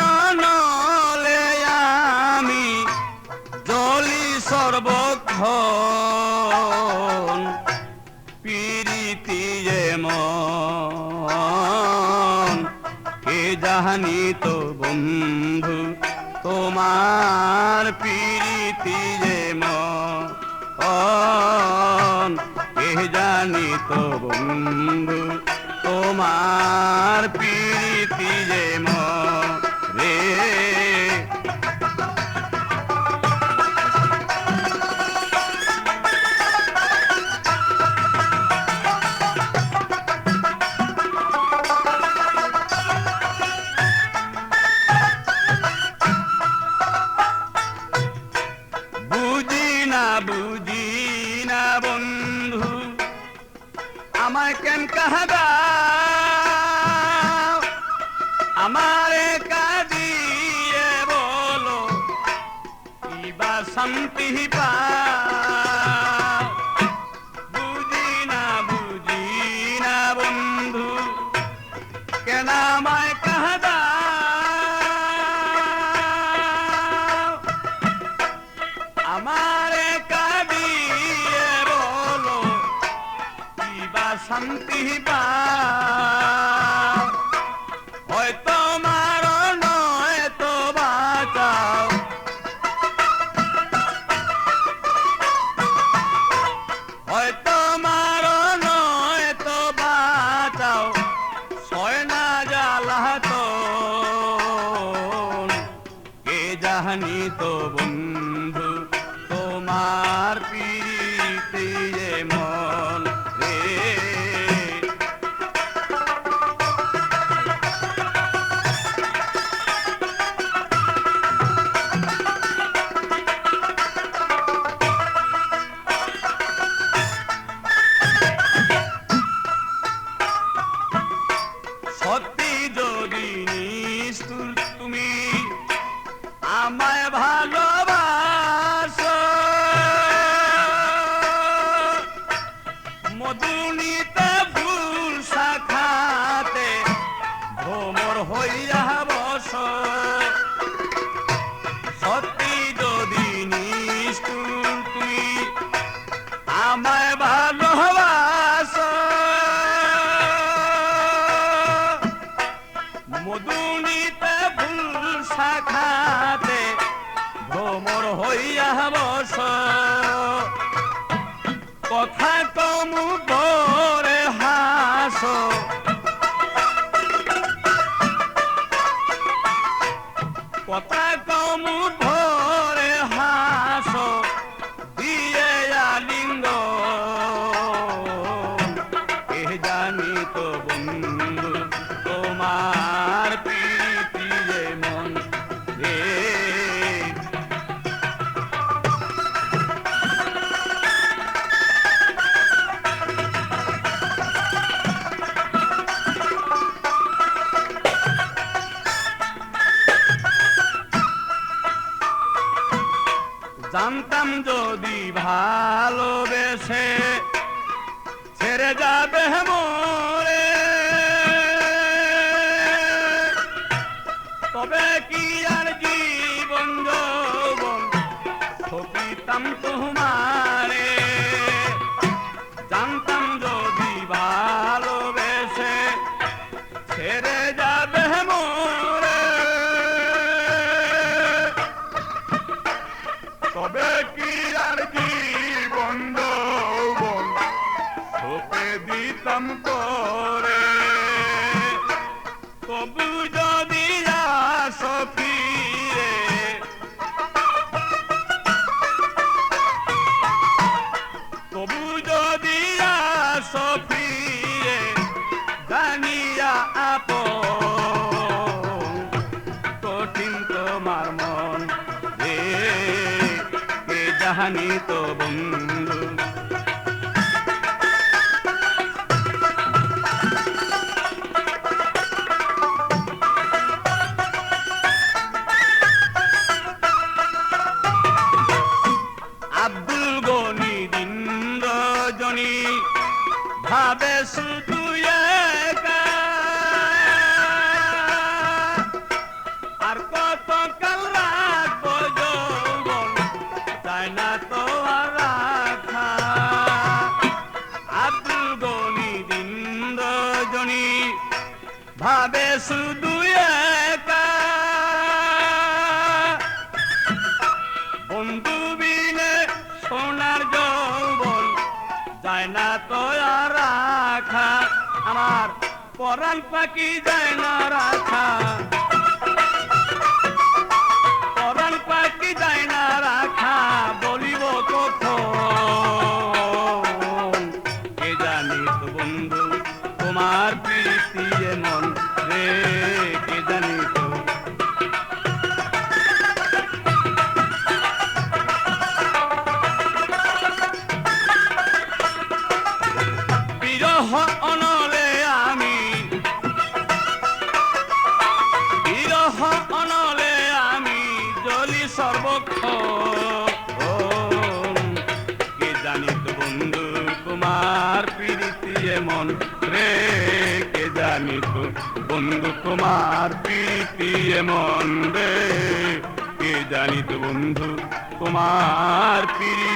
বিরহয়নলে আমি জলি সর্বক্ষণ প্রীতি যেমন কে জানি তো বন্ধু তোমার প্রীতি যেমন কে জানি তো বন্ধু তোমার প্রীতি যেমন রে বুঝি না বন্ধু আমায় কেন কাহাদা আমারে কাঁদিয়ে বলো কিবা শান্তি পাও বুঝি না বন্ধু কেন আমায় কাহাদা আমারে কাঁদিয়ে বলো কিবা শান্তি পাও হয়তো মারো নয়তো বাঁচাও হয়তো মারো নয়তো বাঁচাও সয় না জ্বালাতো কে জানি তো বন্ধু তোমার প্রীতি যেমন রে সত্যি যদি নিষ্ঠুর তুমি আমায় ভালোবাসো মধুনিতে ফুল শাখাতে ভ্রমর হইয়া বস সত্যি যদি নিষ্ঠুর তুমি আমায় ভালোবাসো মধুনিতে ফুল শাখাতে ভ্রমর হইয়া বস কথা কমু করে হাসো কথা কমু ধরে হাসো দিয়ে আলিঙ্গ কে জানি তো বন্ধু তোমার প্রীতি যেমন রে জানতাম যদি ভালোবেসে ছেড়ে যাবে মোরে তবে কি আর জীবন যৌবন ঠকিতাম তোমারে জানতাম যদি ভালোবেসে ছেড়ে যাবে মোরে তবে কি আর জীবন যৌবন ঠকে দিতাম করে তবু যদি আসো ফিরে তবু যদি আসো ফিরে জানিয়া আপন কঠিন তোমার মন রে কে জানি তো বন্ধু আব্দুল গনি দিন রজনী ভাবে শুধু একা রজনী ভাবে শুধু একা বন্ধু বিনে সোনার যৌবন যায় না তো আর রাখা আমার পরাণ পাখি যায় না রাখা পরাণ পাখি যায় না রাখা বলিব কখন কে জানি তো বন্ধু তোমার প্রীতি এমন রে কে জানি তো বিরহ অনলে আমি বিরহ অনলে আমি জ্বলি সর্বক্ষণ কে জানি তো বন্ধু তোমার প্রীতি এমন রে কে জানি তো বন্ধু তোমার প্রীতি এমন রে কে জানি তো বন্ধু তোমার প্রীতি